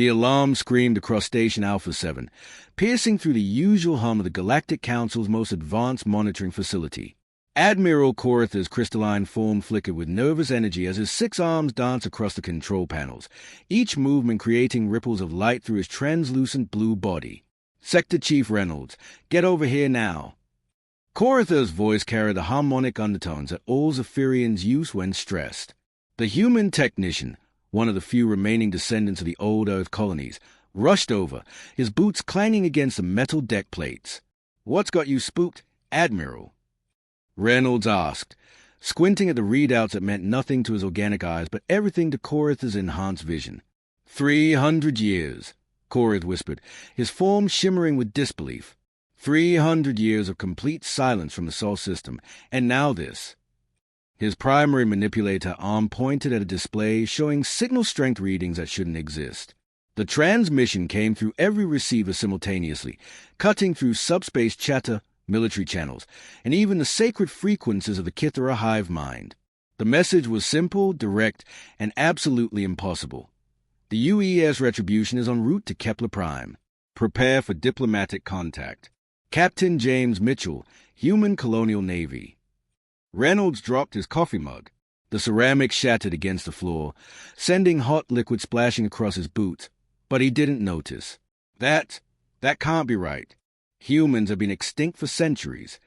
The alarm screamed across Station Alpha 7, piercing through the usual hum of the Galactic Council's most advanced monitoring facility. Admiral Koritha's crystalline form flickered with nervous energy as his 6 arms danced across the control panels, each movement creating ripples of light through his translucent blue body. "Sector Chief Reynolds, get over here now." Koritha's voice carried the harmonic undertones that all Zephyrians use when stressed. The human technician, one of the few remaining descendants of the old Earth colonies, rushed over, his boots clanging against the metal deck plates. "What's got you spooked, Admiral?" Reynolds asked, squinting at the readouts that meant nothing to his organic eyes but everything to Koritha's enhanced vision. 300 years, Korith whispered, his form shimmering with disbelief. 300 years of complete silence from the Sol system, and now this. His primary manipulator arm pointed at a display showing signal strength readings that shouldn't exist. The transmission came through every receiver simultaneously, cutting through subspace chatter, military channels, and even the sacred frequencies of the Kithara hive mind. The message was simple, direct, and absolutely impossible. The UES retribution is en route to Kepler Prime. Prepare for diplomatic contact. Captain James Mitchell, Human Colonial Navy. Reynolds dropped his coffee mug. The ceramic shattered against the floor, sending hot liquid splashing across his boots, but he didn't notice. That can't be right. Humans have been extinct for centuries.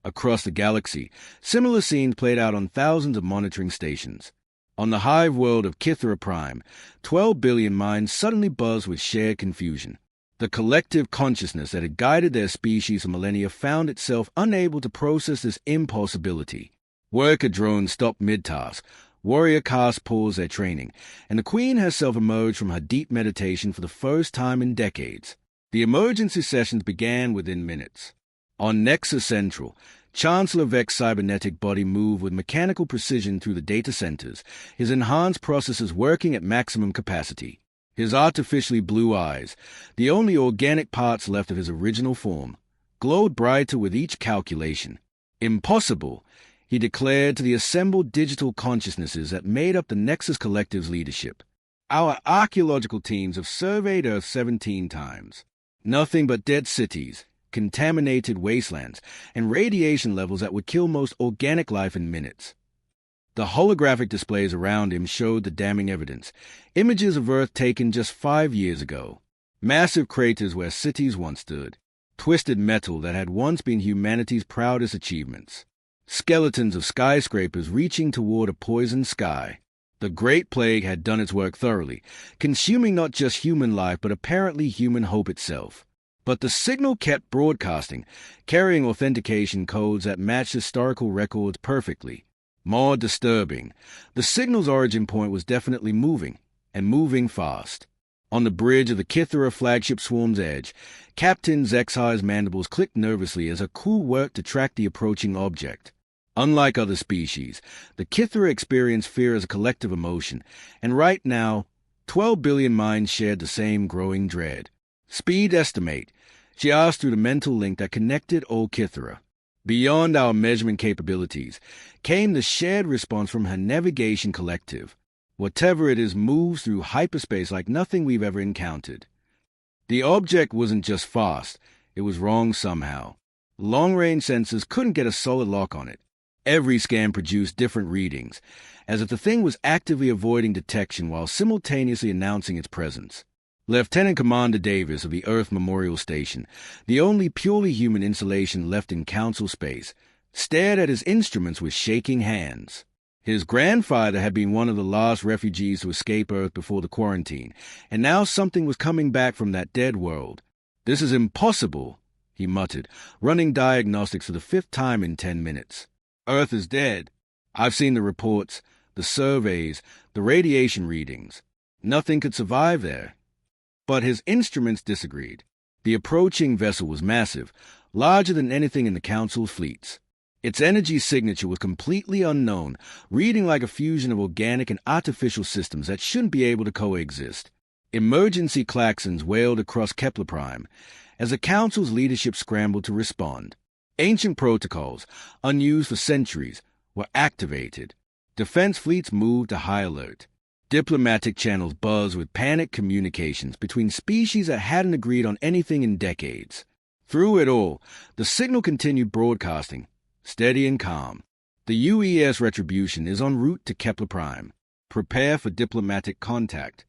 Across the galaxy, similar scenes played out on thousands of monitoring stations. On the hive world of Kithara Prime, 12 billion minds suddenly buzzed with shared confusion. The collective consciousness that had guided their species for millennia found itself unable to process this impossibility. Worker drones stopped mid-task, warrior castes paused their training, and the Queen herself emerged from her deep meditation for the first time in decades. The emergency sessions began within minutes. On Nexus Central, Chancellor Vex's cybernetic body moved with mechanical precision through the data centers, his enhanced processors working at maximum capacity. His artificially blue eyes, the only organic parts left of his original form, glowed brighter with each calculation. Impossible, he declared to the assembled digital consciousnesses that made up the Nexus Collective's leadership. Our archaeological teams have surveyed Earth 17 times. Nothing but dead cities, contaminated wastelands, and radiation levels that would kill most organic life in minutes. The holographic displays around him showed the damning evidence, images of Earth taken just 5 years ago. Massive craters where cities once stood, twisted metal that had once been humanity's proudest achievements, skeletons of skyscrapers reaching toward a poisoned sky. The Great Plague had done its work thoroughly, consuming not just human life but apparently human hope itself. But the signal kept broadcasting, carrying authentication codes that matched historical records perfectly. More disturbing, the signal's origin point was definitely moving, and moving fast. On the bridge of the Kithara flagship swarm's edge, Captain Zexai's mandibles clicked nervously as her crew worked to track the approaching object. Unlike other species, the Kithara experienced fear as a collective emotion, and right now, 12 billion minds shared the same growing dread. "Speed estimate," she asked through the mental link that connected all Kithara. Beyond our measurement capabilities came the shared response from her navigation collective. Whatever it is moves through hyperspace like nothing we've ever encountered. The object wasn't just fast, it was wrong somehow. Long-range sensors couldn't get a solid lock on it. Every scan produced different readings, as if the thing was actively avoiding detection while simultaneously announcing its presence. Lieutenant Commander Davis of the Earth Memorial Station, the only purely human installation left in Council space, stared at his instruments with shaking hands. His grandfather had been one of the last refugees to escape Earth before the quarantine, and now something was coming back from that dead world. "This is impossible," he muttered, running diagnostics for the 5th time in 10 minutes. "Earth is dead. I've seen the reports, the surveys, the radiation readings. Nothing could survive there." But his instruments disagreed. The approaching vessel was massive, larger than anything in the Council's fleets. Its energy signature was completely unknown, reading like a fusion of organic and artificial systems that shouldn't be able to coexist. Emergency klaxons wailed across Kepler Prime as the Council's leadership scrambled to respond. Ancient protocols, unused for centuries, were activated. Defense fleets moved to high alert. Diplomatic channels buzz with panicked communications between species that hadn't agreed on anything in decades. Through it all, the signal continued broadcasting, steady and calm. The UES Retribution is en route to Kepler Prime. Prepare for diplomatic contact.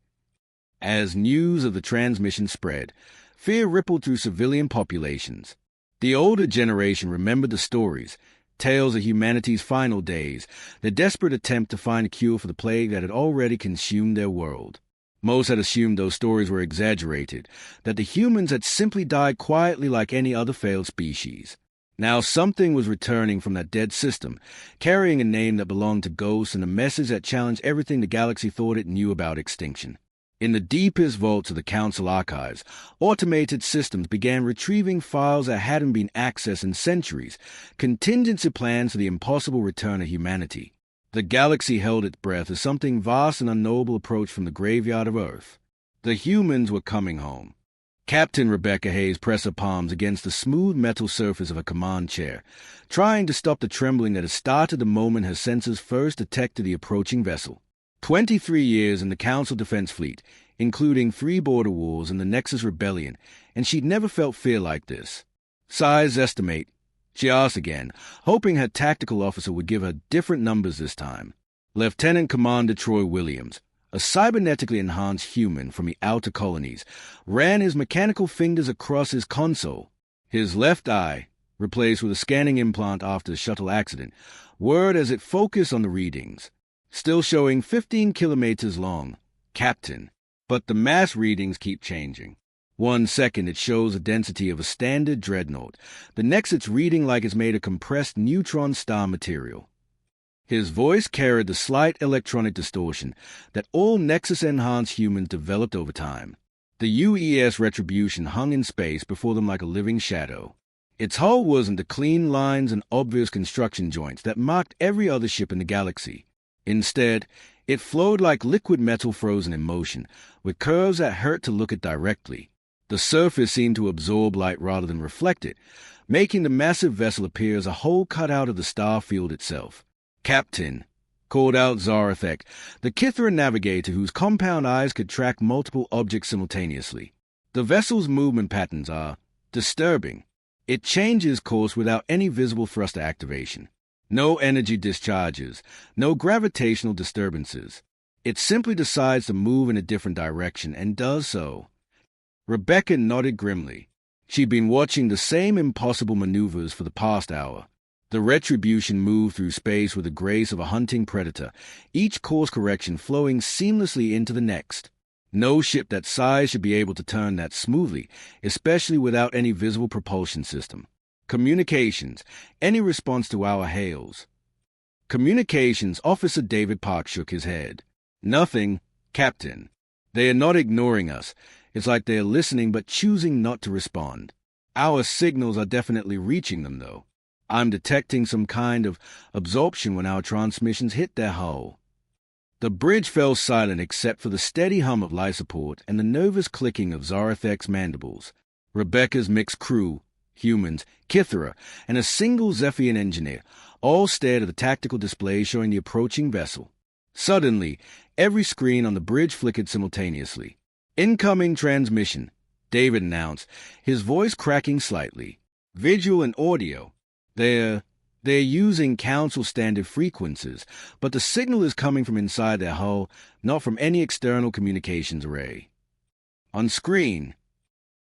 As news of the transmission spread, fear rippled through civilian populations. The older generation remembered the stories, tales of humanity's final days, the desperate attempt to find a cure for the plague that had already consumed their world. Most had assumed those stories were exaggerated, that the humans had simply died quietly like any other failed species. Now something was returning from that dead system, carrying a name that belonged to ghosts and a message that challenged everything the galaxy thought it knew about extinction. In the deepest vaults of the Council archives, automated systems began retrieving files that hadn't been accessed in centuries, contingency plans for the impossible return of humanity. The galaxy held its breath as something vast and unknowable approached from the graveyard of Earth. The humans were coming home. Captain Rebecca Hayes pressed her palms against the smooth metal surface of a command chair, trying to stop the trembling that had started the moment her sensors first detected the approaching vessel. 23 years in the Council Defense Fleet, including 3 border wars and the Nexus Rebellion, and she'd never felt fear like this. Size estimate, she asked again, hoping her tactical officer would give her different numbers this time. Lieutenant Commander Troy Williams, a cybernetically enhanced human from the outer colonies, ran his mechanical fingers across his console. His left eye, replaced with a scanning implant after the shuttle accident, whirred as it focused on the readings. Still showing 15 kilometers long. Captain. But the mass readings keep changing. 1 second it shows the density of a standard dreadnought. The next it's reading like it's made of compressed neutron star material. His voice carried the slight electronic distortion that all Nexus-enhanced humans developed over time. The UES Retribution hung in space before them like a living shadow. Its hull wasn't the clean lines and obvious construction joints that marked every other ship in the galaxy. Instead, it flowed like liquid metal frozen in motion, with curves that hurt to look at directly. The surface seemed to absorb light rather than reflect it, making the massive vessel appear as a hole cut out of the star field itself. "Captain," called out Zarathek, the Kithra navigator whose compound eyes could track multiple objects simultaneously. "The vessel's movement patterns are disturbing. It changes course without any visible thruster activation. No energy discharges, no gravitational disturbances. It simply decides to move in a different direction and does so." Rebecca nodded grimly. She'd been watching the same impossible maneuvers for the past hour. The Retribution moved through space with the grace of a hunting predator, each course correction flowing seamlessly into the next. No ship that size should be able to turn that smoothly, especially without any visible propulsion system. Communications, any response to our hails. Communications Officer David Park shook his head. "Nothing, Captain. They are not ignoring us. It's like they are listening but choosing not to respond. Our signals are definitely reaching them, though. I'm detecting some kind of absorption when our transmissions hit their hull." The bridge fell silent except for the steady hum of life support and the nervous clicking of Zarathek's mandibles. Rebecca's mixed crew, humans, Kithra, and a single Zephian engineer, all stared at the tactical display showing the approaching vessel. Suddenly, every screen on the bridge flickered simultaneously. "Incoming transmission," David announced, his voice cracking slightly. "Visual and audio. They're using Council standard frequencies, but the signal is coming from inside their hull, not from any external communications array." On screen,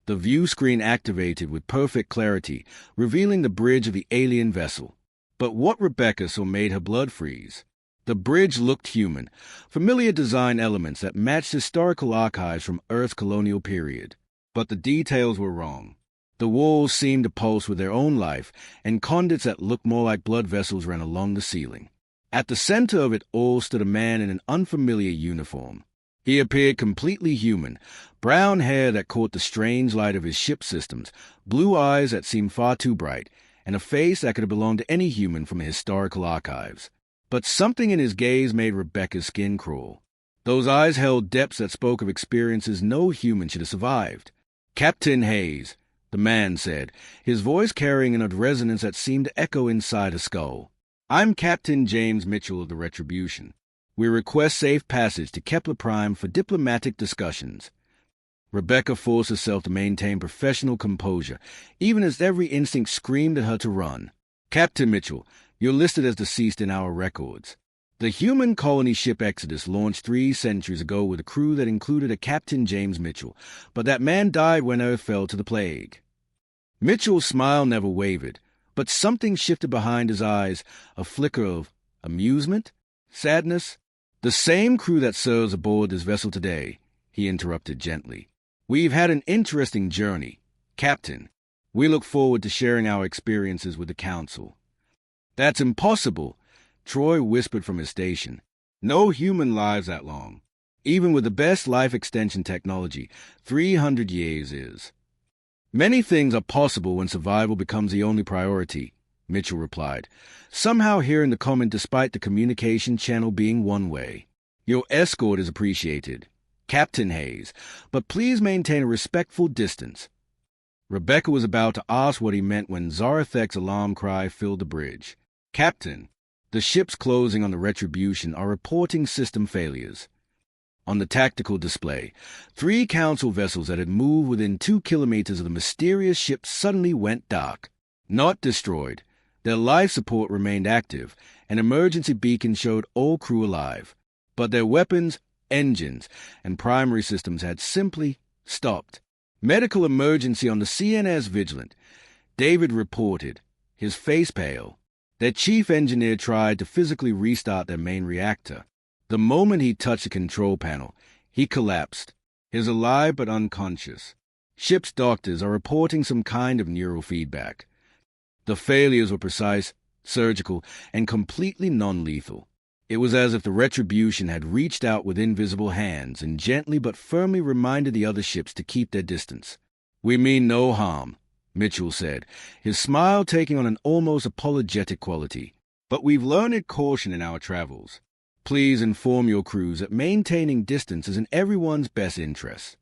the view screen activated with perfect clarity, revealing the bridge of the alien vessel. But what Rebecca saw made her blood freeze. The bridge looked human, familiar design elements that matched historical archives from Earth's colonial period. But the details were wrong. The walls seemed to pulse with their own life, and conduits that looked more like blood vessels ran along the ceiling. At the center of it all stood a man in an unfamiliar uniform. He appeared completely human, brown hair that caught the strange light of his ship systems, blue eyes that seemed far too bright, and a face that could have belonged to any human from the historical archives. But something in his gaze made Rebecca's skin crawl. Those eyes held depths that spoke of experiences no human should have survived. "Captain Hayes," the man said, his voice carrying a resonance that seemed to echo inside his skull. "I'm Captain James Mitchell of the Retribution. We request safe passage to Kepler Prime for diplomatic discussions. Rebecca forced herself to maintain professional composure, even as every instinct screamed at her to run. Captain Mitchell, you're listed as deceased in our records. The human colony ship Exodus launched 3 centuries ago with a crew that included a Captain James Mitchell, but that man died when Earth fell to the plague. Mitchell's smile never wavered, but something shifted behind his eyes, a flicker of amusement, sadness. The same crew that serves aboard this vessel today, he interrupted gently. We've had an interesting journey, Captain. We look forward to sharing our experiences with the Council. That's impossible, Troy whispered from his station. No human lives that long. Even with the best life extension technology, 300 years is. Many things are possible when survival becomes the only priority, Mitchell replied, somehow hearing the comment despite the communication channel being one way. Your escort is appreciated, Captain Hayes, but please maintain a respectful distance. Rebecca was about to ask what he meant when Zarathek's alarm cry filled the bridge. Captain, the ships closing on the Retribution are reporting system failures. On the tactical display, 3 Council vessels that had moved within 2 kilometers of the mysterious ship suddenly went dark. Not destroyed. Their life support remained active. An emergency beacon showed all crew alive. But their weapons, engines, and primary systems had simply stopped. Medical emergency on the CNS Vigilant, David reported, his face pale. Their chief engineer tried to physically restart their main reactor. The moment he touched the control panel, he collapsed. He's alive but unconscious. Ship's doctors are reporting some kind of neural feedback. The failures were precise, surgical, and completely non-lethal. It was as if the Retribution had reached out with invisible hands and gently but firmly reminded the other ships to keep their distance. We mean no harm, Mitchell said, his smile taking on an almost apologetic quality. But we've learned caution in our travels. Please inform your crews that maintaining distance is in everyone's best interest.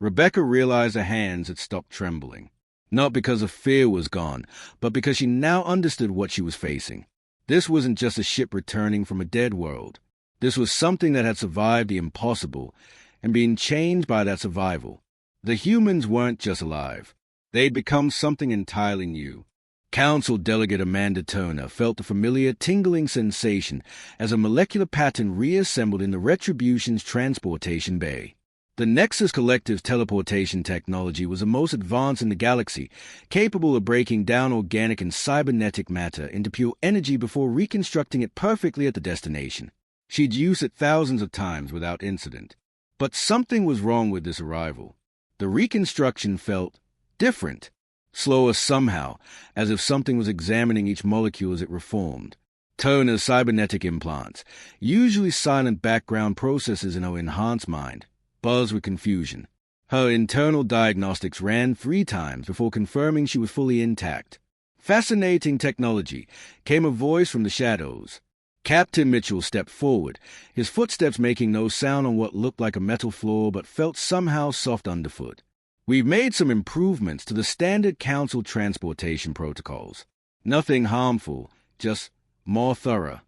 Rebecca realized her hands had stopped trembling, not because her fear was gone, but because she now understood what she was facing. This wasn't just a ship returning from a dead world. This was something that had survived the impossible and been changed by that survival. The humans weren't just alive. They'd become something entirely new. Council Delegate Amanda Turner felt the familiar tingling sensation as a molecular pattern reassembled in the Retribution's transportation bay. The Nexus Collective's teleportation technology was the most advanced in the galaxy, capable of breaking down organic and cybernetic matter into pure energy before reconstructing it perfectly at the destination. She'd used it thousands of times without incident. But something was wrong with this arrival. The reconstruction felt different. Slower somehow, as if something was examining each molecule as it reformed. Turner's cybernetic implants, usually silent background processes in her enhanced mind, buzzed with confusion. Her internal diagnostics ran 3 times before confirming she was fully intact. Fascinating technology, came a voice from the shadows. Captain Mitchell stepped forward, his footsteps making no sound on what looked like a metal floor but felt somehow soft underfoot. We've made some improvements to the standard Council transportation protocols. Nothing harmful, just more thorough.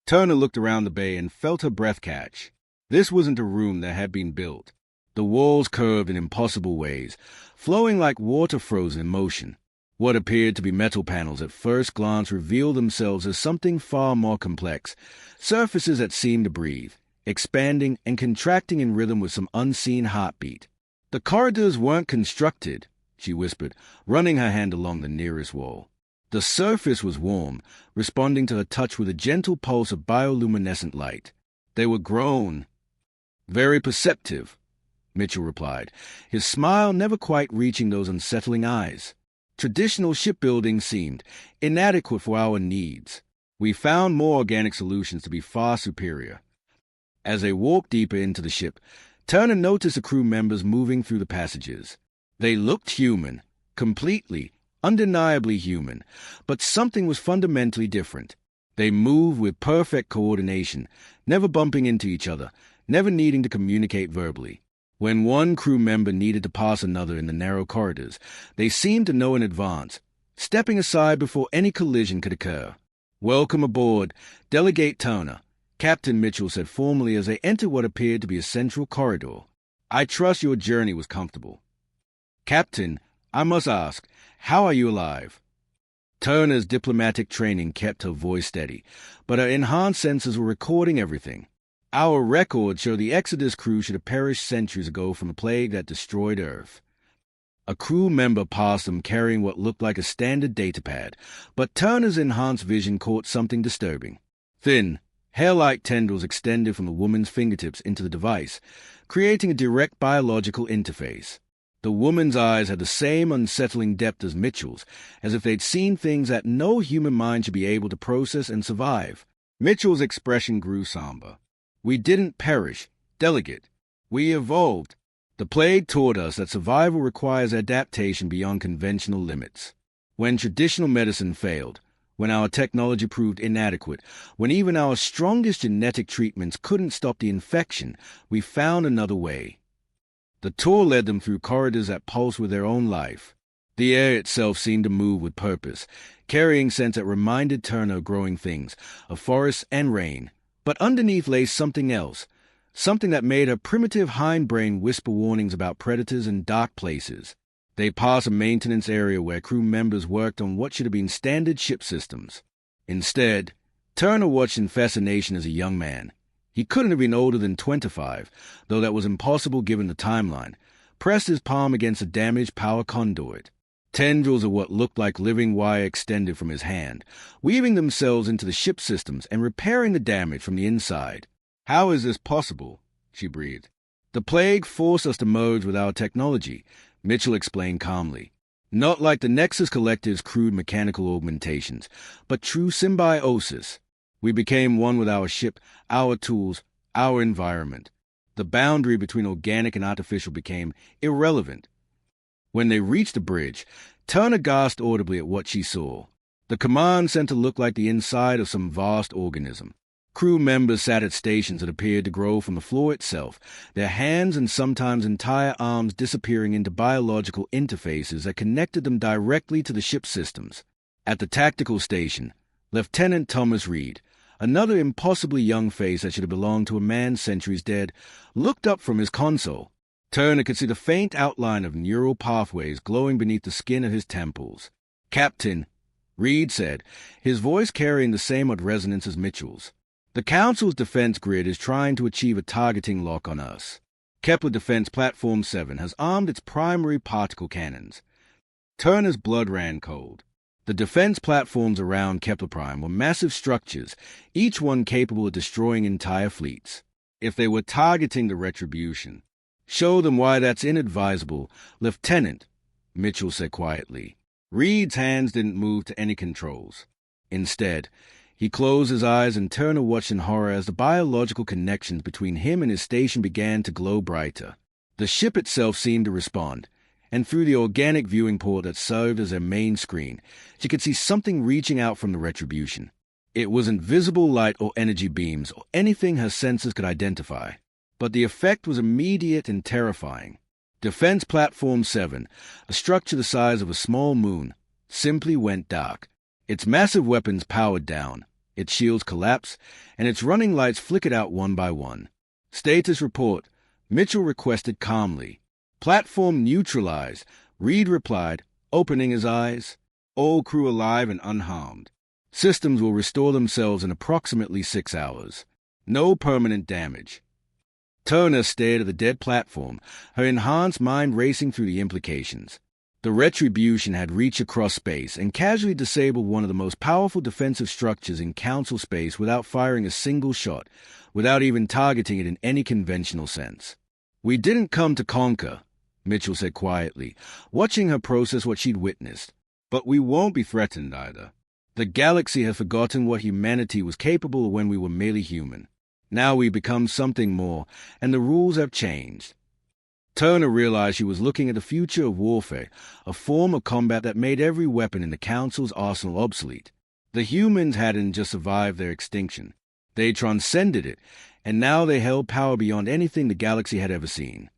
Turner looked around the bay and felt her breath catch. This wasn't a room that had been built. The walls curved in impossible ways, flowing like water frozen in motion. What appeared to be metal panels at first glance revealed themselves as something far more complex, surfaces that seemed to breathe, expanding and contracting in rhythm with some unseen heartbeat. The corridors weren't constructed, she whispered, running her hand along the nearest wall. The surface was warm, responding to her touch with a gentle pulse of bioluminescent light. They were grown. Very perceptive, Mitchell replied, his smile never quite reaching those unsettling eyes. Traditional shipbuilding seemed inadequate for our needs. We found more organic solutions to be far superior. As they walked deeper into the ship, Turner noticed the crew members moving through the passages. They looked human, completely, undeniably human, but something was fundamentally different. They moved with perfect coordination, never bumping into each other, never needing to communicate verbally. When one crew member needed to pass another in the narrow corridors, they seemed to know in advance, stepping aside before any collision could occur. "Welcome aboard, Delegate Turner," Captain Mitchell said formally as they entered what appeared to be a central corridor. "I trust your journey was comfortable." "Captain, I must ask, how are you alive?" Turner's diplomatic training kept her voice steady, but her enhanced sensors were recording everything. "Our records show the Exodus crew should have perished centuries ago from a plague that destroyed Earth." A crew member passed them carrying what looked like a standard datapad, but Turner's enhanced vision caught something disturbing. Thin, hair-like tendrils extended from the woman's fingertips into the device, creating a direct biological interface. The woman's eyes had the same unsettling depth as Mitchell's, as if they'd seen things that no human mind should be able to process and survive. Mitchell's expression grew somber. "We didn't perish, delegate. We evolved. The plague taught us that survival requires adaptation beyond conventional limits. When traditional medicine failed, when our technology proved inadequate, when even our strongest genetic treatments couldn't stop the infection, we found another way." The tour led them through corridors that pulsed with their own life. The air itself seemed to move with purpose, carrying scents that reminded Turner of growing things, of forests and rain. But underneath lay something else, something that made her primitive hindbrain whisper warnings about predators and dark places. They passed a maintenance area where crew members worked on what should have been standard ship systems. Instead, Turner watched in fascination as a young man. He couldn't have been older than 25, though that was impossible given the timeline, pressed his palm against a damaged power conduit. Tendrils of what looked like living wire extended from his hand, weaving themselves into the ship systems and repairing the damage from the inside. "How is this possible?" she breathed. "The plague forced us to merge with our technology," Mitchell explained calmly. "Not like the Nexus Collective's crude mechanical augmentations, but true symbiosis. We became one with our ship, our tools, our environment. The boundary between organic and artificial became irrelevant." When they reached the bridge, Turner gasped audibly at what she saw. The command center looked like the inside of some vast organism. Crew members sat at stations that appeared to grow from the floor itself, their hands and sometimes entire arms disappearing into biological interfaces that connected them directly to the ship systems. At the tactical station, Lieutenant Thomas Reed, another impossibly young face that should have belonged to a man centuries dead, looked up from his console. Turner could see the faint outline of neural pathways glowing beneath the skin of his temples. "Captain," Reed said, his voice carrying the same odd resonance as Mitchell's. "The Council's defense grid is trying to achieve a targeting lock on us. Kepler Defense Platform 7 has armed its primary particle cannons." Turner's blood ran cold. The defense platforms around Kepler Prime were massive structures, each one capable of destroying entire fleets. If they were targeting the Retribution, "Show them why that's inadvisable, Lieutenant," Mitchell said quietly. Reed's hands didn't move to any controls. Instead, he closed his eyes and Turner watched in horror as the biological connections between him and his station began to glow brighter. The ship itself seemed to respond, and through the organic viewing port that served as their main screen, she could see something reaching out from the Retribution. It wasn't visible light or energy beams or anything her senses could identify, but the effect was immediate and terrifying. Defense Platform 7, a structure the size of a small moon, simply went dark. Its massive weapons powered down, its shields collapsed, and its running lights flickered out one by one. "Status report," Mitchell requested calmly. "Platform neutralized," Reed replied, opening his eyes. "All crew alive and unharmed. Systems will restore themselves in approximately 6 hours. No permanent damage." Turner stared at the dead platform, her enhanced mind racing through the implications. The Retribution had reached across space and casually disabled one of the most powerful defensive structures in Council space without firing a single shot, without even targeting it in any conventional sense. "We didn't come to conquer," Mitchell said quietly, watching her process what she'd witnessed. "But we won't be threatened either. The galaxy has forgotten what humanity was capable of when we were merely human. Now we become something more, and the rules have changed." Turner realized she was looking at the future of warfare, a form of combat that made every weapon in the Council's arsenal obsolete. The humans hadn't just survived their extinction. They transcended it, and now they held power beyond anything the galaxy had ever seen.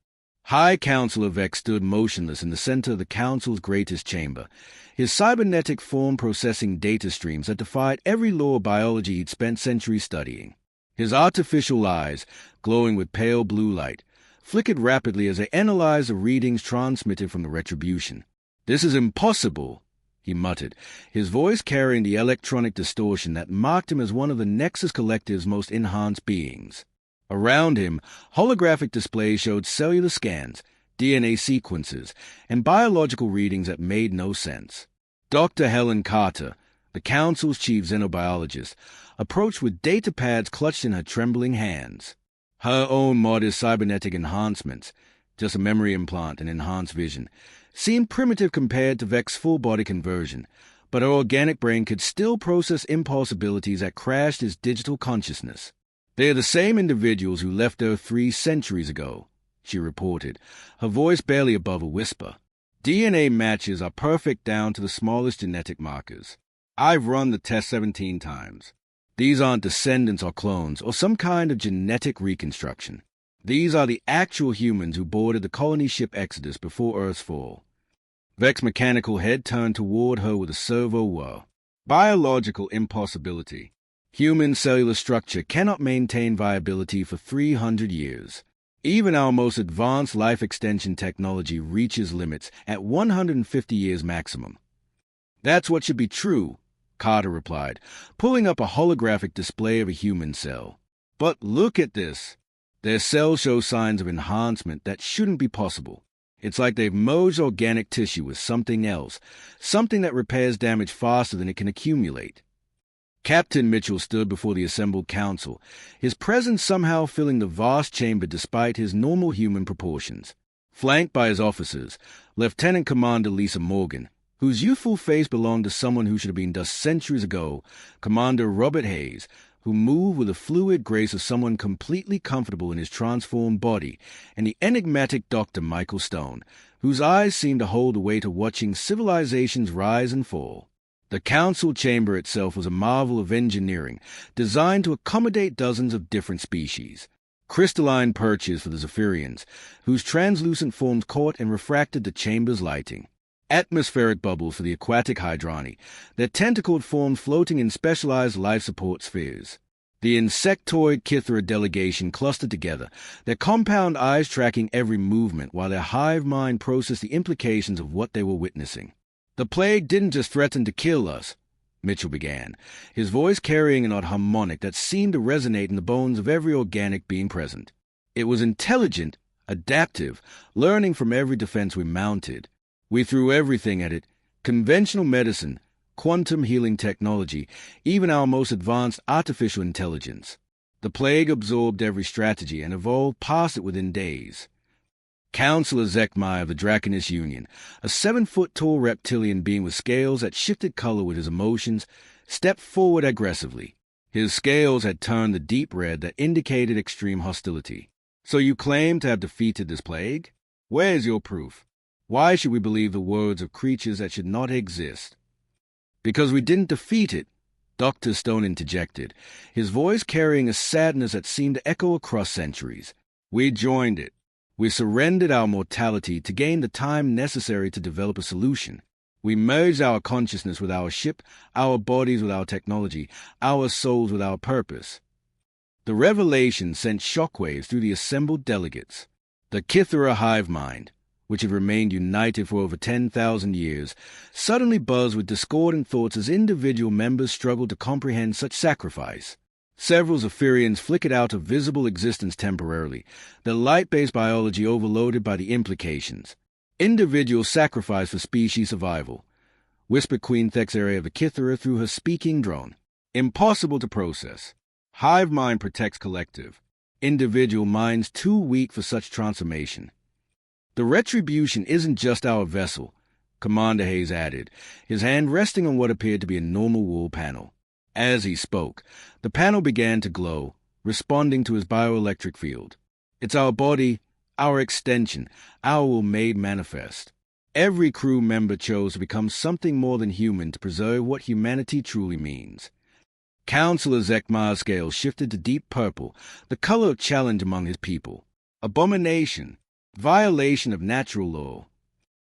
High Councilor Vex stood motionless in the center of the Council's greatest chamber, his cybernetic form processing data streams that defied every law of biology he'd spent centuries studying. His artificial eyes, glowing with pale blue light, flickered rapidly as they analyzed the readings transmitted from the retribution. "This is impossible," he muttered, his voice carrying the electronic distortion that marked him as one of the Nexus Collective's most enhanced beings. Around him, holographic displays showed cellular scans, DNA sequences, and biological readings that made no sense. Dr. Helen Carter, the Council's chief xenobiologist, approached with data pads clutched in her trembling hands. Her own modest cybernetic enhancements, just a memory implant and enhanced vision, seemed primitive compared to Vex's full-body conversion, but her organic brain could still process impulse abilities that crashed his digital consciousness. "They are the same individuals who left Earth 3 centuries ago," she reported, her voice barely above a whisper. "DNA matches are perfect down to the smallest genetic markers. I've run the test 17 times. These aren't descendants or clones or some kind of genetic reconstruction. These are the actual humans who boarded the colony ship Exodus before Earth's fall." Vex's mechanical head turned toward her with a servo whir. "Biological impossibility. Human cellular structure cannot maintain viability for 300 years. Even our most advanced life extension technology reaches limits at 150 years maximum." "That's what should be true," Carter replied, pulling up a holographic display of a human cell. "But look at this. Their cells show signs of enhancement that shouldn't be possible. It's like they've merged organic tissue with something else, something that repairs damage faster than it can accumulate." Captain Mitchell stood before the assembled council, his presence somehow filling the vast chamber despite his normal human proportions. Flanked by his officers, Lieutenant Commander Lisa Morgan, whose youthful face belonged to someone who should have been dust centuries ago, Commander Robert Hayes, who moved with the fluid grace of someone completely comfortable in his transformed body, and the enigmatic Dr. Michael Stone, whose eyes seemed to hold the weight of watching civilizations rise and fall. The council chamber itself was a marvel of engineering, designed to accommodate dozens of different species. Crystalline perches for the Zephyrians, whose translucent forms caught and refracted the chamber's lighting. Atmospheric bubbles for the aquatic Hydrani, their tentacled forms floating in specialized life support spheres. The insectoid Kithra delegation clustered together, their compound eyes tracking every movement while their hive mind processed the implications of what they were witnessing. "The plague didn't just threaten to kill us," Mitchell began, his voice carrying an odd harmonic that seemed to resonate in the bones of every organic being present. "It was intelligent, adaptive, learning from every defense we mounted. We threw everything at it: conventional medicine, quantum healing technology, even our most advanced artificial intelligence. The plague absorbed every strategy and evolved past it within days." Counselor Zekmai of the Draconis Union, a 7-foot-tall reptilian being with scales that shifted color with his emotions, stepped forward aggressively. His scales had turned the deep red that indicated extreme hostility. "So you claim to have defeated this plague? Where's your proof? Why should we believe the words of creatures that should not exist?" "Because we didn't defeat it," Dr. Stone interjected, his voice carrying a sadness that seemed to echo across centuries. "We joined it. We surrendered our mortality to gain the time necessary to develop a solution. We merged our consciousness with our ship, our bodies with our technology, our souls with our purpose." The revelation sent shockwaves through the assembled delegates. The Kithara hive mind, which had remained united for over 10,000 years, suddenly buzzed with discordant thoughts as individual members struggled to comprehend such sacrifice. Several Zephyrians flickered out of visible existence temporarily, their light-based biology overloaded by the implications. "Individual sacrifice for species survival," whispered Queen Thexarea of the Kithara through her speaking drone. "Impossible to process. Hive mind protects collective. Individual minds too weak for such transformation." "The retribution isn't just our vessel," Commander Hayes added, his hand resting on what appeared to be a normal wall panel. As he spoke, the panel began to glow, responding to his bioelectric field. "It's our body, our extension, our will made manifest. Every crew member chose to become something more than human to preserve what humanity truly means." Counselor Zekmar's scales shifted to deep purple, the color of challenge among his people. "Abomination. Violation of natural law."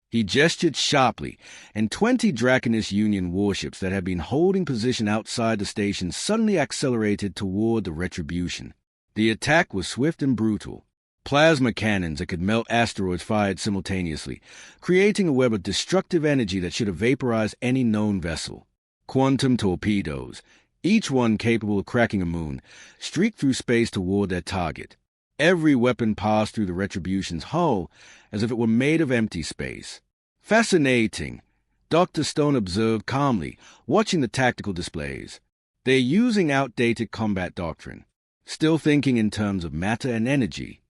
He gestured sharply, and 20 Draconis Union warships that had been holding position outside the station suddenly accelerated toward the Retribution. The attack was swift and brutal. Plasma cannons that could melt asteroids fired simultaneously, creating a web of destructive energy that should have vaporized any known vessel. Quantum torpedoes, each one capable of cracking a moon, streaked through space toward their target. Every weapon passed through the Retribution's hull as if it were made of empty space. Fascinating, Dr. Stone observed calmly, watching the tactical displays. They're using outdated combat doctrine, still thinking in terms of matter and energy.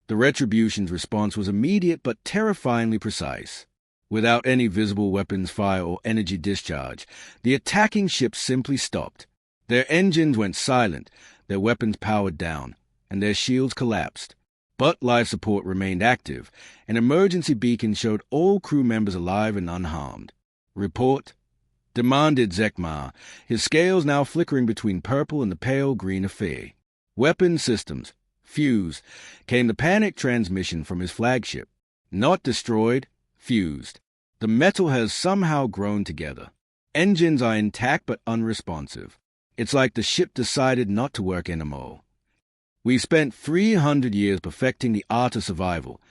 The Retribution's response was immediate but terrifyingly precise. Without any visible weapons fire or energy discharge, the attacking ships simply stopped. Their engines went silent, their weapons powered down, and their shields collapsed. But life support remained active. An emergency beacon showed all crew members alive and unharmed. "Report," demanded Zekmar, his scales now flickering between purple and the pale green of fear. "Weapon systems. Fused," came the panic transmission from his flagship. "Not destroyed. Fused. The metal has somehow grown together. Engines are intact but unresponsive. It's like the ship decided not to work anymore." "We spent 300 years perfecting the art of survival,"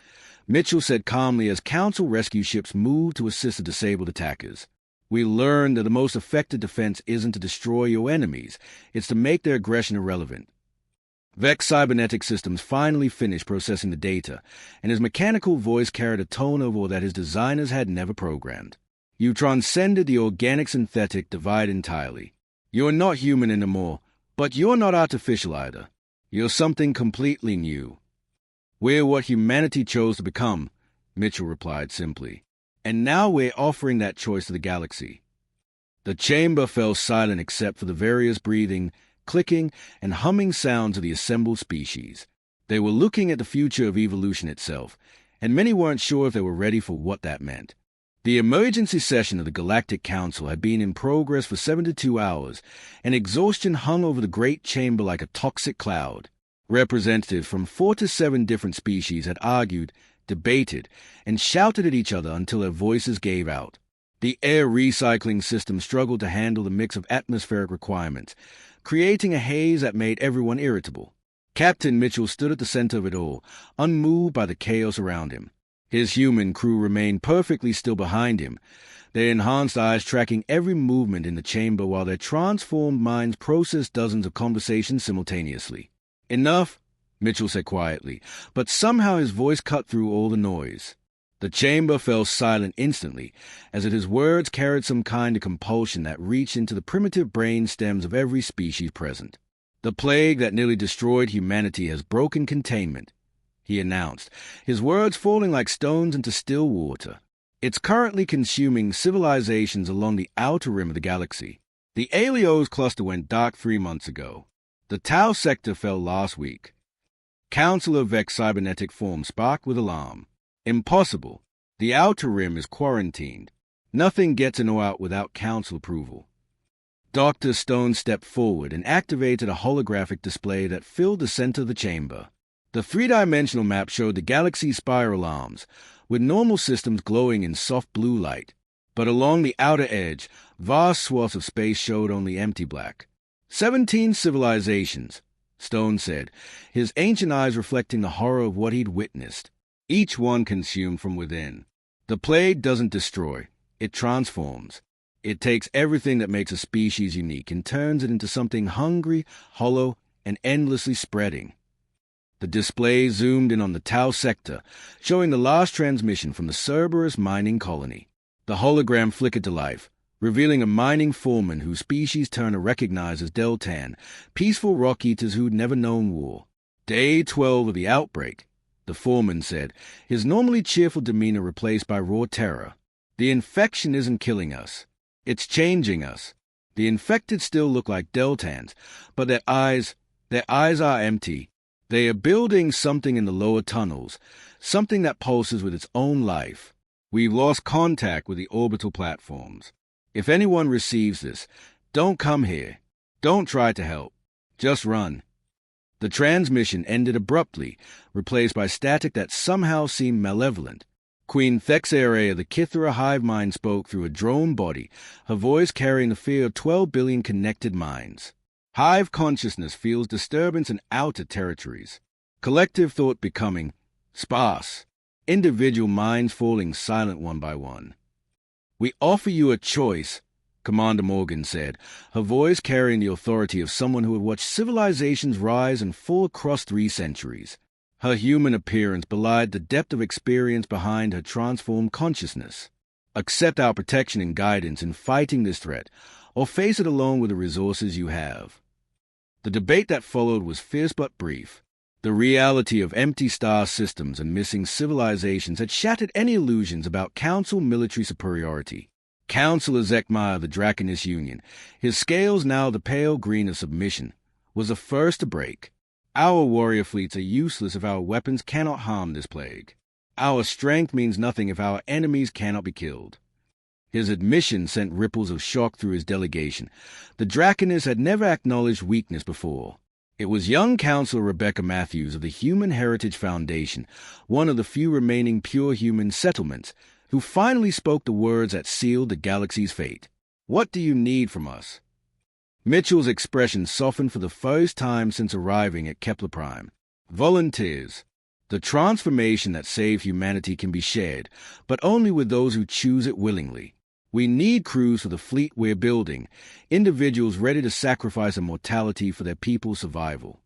Mitchell said calmly as Council rescue ships moved to assist the disabled attackers. "We learned that the most effective defense isn't to destroy your enemies, it's to make their aggression irrelevant." Vex cybernetic systems finally finished processing the data, and his mechanical voice carried a tone of awe that his designers had never programmed. "You transcended the organic-synthetic divide entirely. You're not human anymore, but you're not artificial either. You're something completely new." "We're what humanity chose to become," Mitchell replied simply. "And now we're offering that choice to the galaxy." The chamber fell silent except for the various breathing, clicking, and humming sounds of the assembled species. They were looking at the future of evolution itself, and many weren't sure if they were ready for what that meant. The emergency session of the Galactic Council had been in progress for 72 hours, and exhaustion hung over the great chamber like a toxic cloud. Representatives from 4 to 7 different species had argued, debated, and shouted at each other until their voices gave out. The air recycling system struggled to handle the mix of atmospheric requirements, creating a haze that made everyone irritable. Captain Mitchell stood at the center of it all, unmoved by the chaos around him. His human crew remained perfectly still behind him, their enhanced eyes tracking every movement in the chamber while their transformed minds processed dozens of conversations simultaneously. "Enough," Mitchell said quietly, but somehow his voice cut through all the noise. The chamber fell silent instantly, as if his words carried some kind of compulsion that reached into the primitive brain stems of every species present. "The plague that nearly destroyed humanity has broken containment," he announced, his words falling like stones into still water. "It's currently consuming civilizations along the outer rim of the galaxy. The Alios cluster went dark 3 months ago. The Tau sector fell last week." Council of Vex cybernetic form sparked with alarm. "Impossible. The outer rim is quarantined. Nothing gets in or out without council approval." Dr. Stone stepped forward and activated a holographic display that filled the center of the chamber. The 3-dimensional map showed the galaxy's spiral arms, with normal systems glowing in soft blue light. But along the outer edge, vast swaths of space showed only empty black. 17 civilizations, Stone said, his ancient eyes reflecting the horror of what he'd witnessed. Each one consumed from within. The plague doesn't destroy, it transforms. It takes everything that makes a species unique and turns it into something hungry, hollow, and endlessly spreading. The display zoomed in on the Tau sector, showing the last transmission from the Cerberus mining colony. The hologram flickered to life, revealing a mining foreman whose species Turner recognized as Deltan, peaceful rock-eaters who'd never known war. "Day 12 of the outbreak," the foreman said, his normally cheerful demeanor replaced by raw terror. "The infection isn't killing us. It's changing us. The infected still look like Deltans, but their eyes are empty. They are building something in the lower tunnels, something that pulses with its own life. We've lost contact with the orbital platforms. If anyone receives this, don't come here. Don't try to help. Just run." The transmission ended abruptly, replaced by static that somehow seemed malevolent. Queen Thexarea, the Kithera hive mind, spoke through a drone body, her voice carrying the fear of 12 billion connected minds. Hive consciousness feels disturbance in outer territories. Collective thought becoming sparse. Individual minds falling silent one by one. "We offer you a choice," Commander Morgan said, her voice carrying the authority of someone who had watched civilizations rise and fall across 3 centuries. Her human appearance belied the depth of experience behind her transformed consciousness. Accept our protection and guidance in fighting this threat, or face it alone with the resources you have. The debate that followed was fierce but brief. The reality of empty star systems and missing civilizations had shattered any illusions about Council military superiority. Councilor Zekmire, the Draconis Union, his scales now the pale green of submission, was the first to break. "Our warrior fleets are useless if our weapons cannot harm this plague. Our strength means nothing if our enemies cannot be killed." His admission sent ripples of shock through his delegation. The Draconis had never acknowledged weakness before. It was young Counselor Rebecca Matthews of the Human Heritage Foundation, one of the few remaining pure human settlements, who finally spoke the words that sealed the galaxy's fate. "What do you need from us?" Mitchell's expression softened for the first time since arriving at Kepler Prime. "Volunteers. The transformation that saves humanity can be shared, but only with those who choose it willingly. We need crews for the fleet we're building, individuals ready to sacrifice immortality for their people's survival."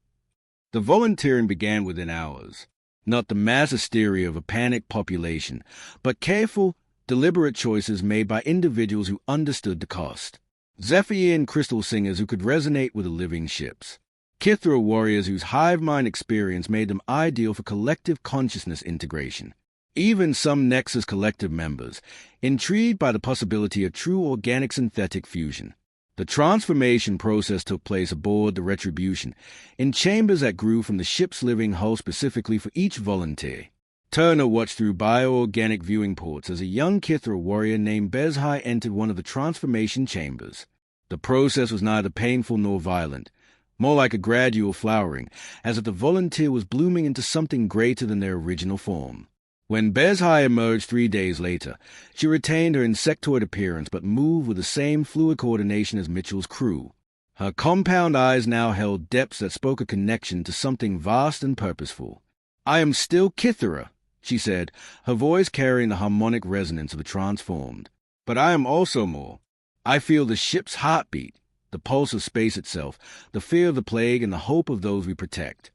The volunteering began within hours. Not the mass hysteria of a panicked population, but careful, deliberate choices made by individuals who understood the cost. Zephyrian crystal singers who could resonate with the living ships. Kithera warriors whose hive mind experience made them ideal for collective consciousness integration. Even some Nexus collective members, intrigued by the possibility of true organic synthetic fusion. The transformation process took place aboard the Retribution, in chambers that grew from the ship's living hull specifically for each volunteer. Turner watched through bioorganic viewing ports as a young Kithera warrior named Bezhai entered one of the transformation chambers. The process was neither painful nor violent, more like a gradual flowering, as if the volunteer was blooming into something greater than their original form. When Bezhai emerged 3 days later, she retained her insectoid appearance but moved with the same fluid coordination as Mitchell's crew. Her compound eyes now held depths that spoke a connection to something vast and purposeful. "I am still Kithera," she said, her voice carrying the harmonic resonance of the transformed. "But I am also more. I feel the ship's heartbeat, the pulse of space itself, the fear of the plague and the hope of those we protect."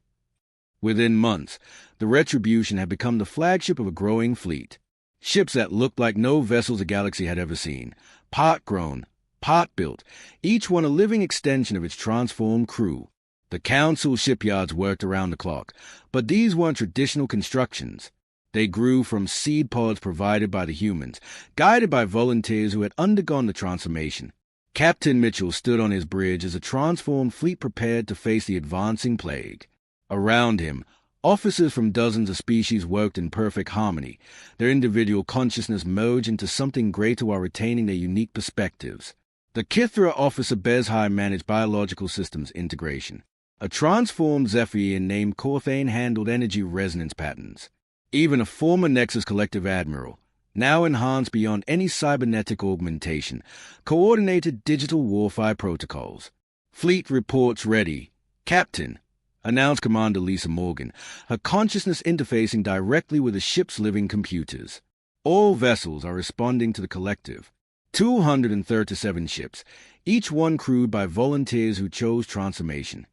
Within months, the Retribution had become the flagship of a growing fleet. Ships that looked like no vessels the galaxy had ever seen, part-grown, part-built, each one a living extension of its transformed crew. The Council shipyards worked around the clock, but these weren't traditional constructions. They grew from seed pods provided by the humans, guided by volunteers who had undergone the transformation. Captain Mitchell stood on his bridge as a transformed fleet prepared to face the advancing plague. Around him, officers from dozens of species worked in perfect harmony, their individual consciousness merged into something greater while retaining their unique perspectives. The Kithera officer Bezhai managed biological systems integration. A transformed Zephyrian named Corthane handled energy resonance patterns. Even a former Nexus Collective Admiral, now enhanced beyond any cybernetic augmentation, coordinated digital warfare protocols. "Fleet reports ready, Captain," announced Commander Lisa Morgan, her consciousness interfacing directly with the ship's living computers. "All vessels are responding to the collective. 237 ships, each one crewed by volunteers who chose transformation."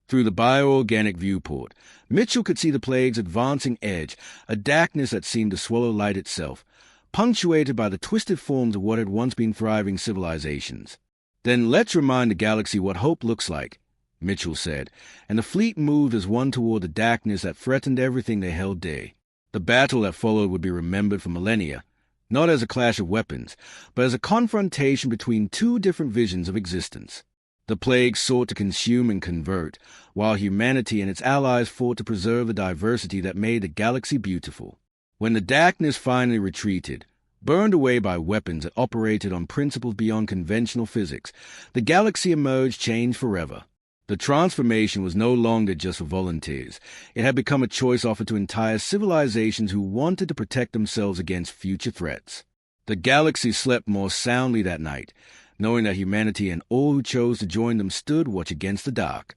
Through the bioorganic viewport, Mitchell could see the plague's advancing edge, a darkness that seemed to swallow light itself, punctuated by the twisted forms of what had once been thriving civilizations. "Then let's remind the galaxy what hope looks like," Mitchell said, and the fleet moved as one toward the darkness that threatened everything they held dear. The battle that followed would be remembered for millennia, not as a clash of weapons, but as a confrontation between two different visions of existence. The plague sought to consume and convert, while humanity and its allies fought to preserve the diversity that made the galaxy beautiful. When the darkness finally retreated, burned away by weapons that operated on principles beyond conventional physics, the galaxy emerged changed forever. The transformation was no longer just for volunteers. It had become a choice offered to entire civilizations who wanted to protect themselves against future threats. The galaxy slept more soundly that night, knowing that humanity and all who chose to join them stood watch against the dark.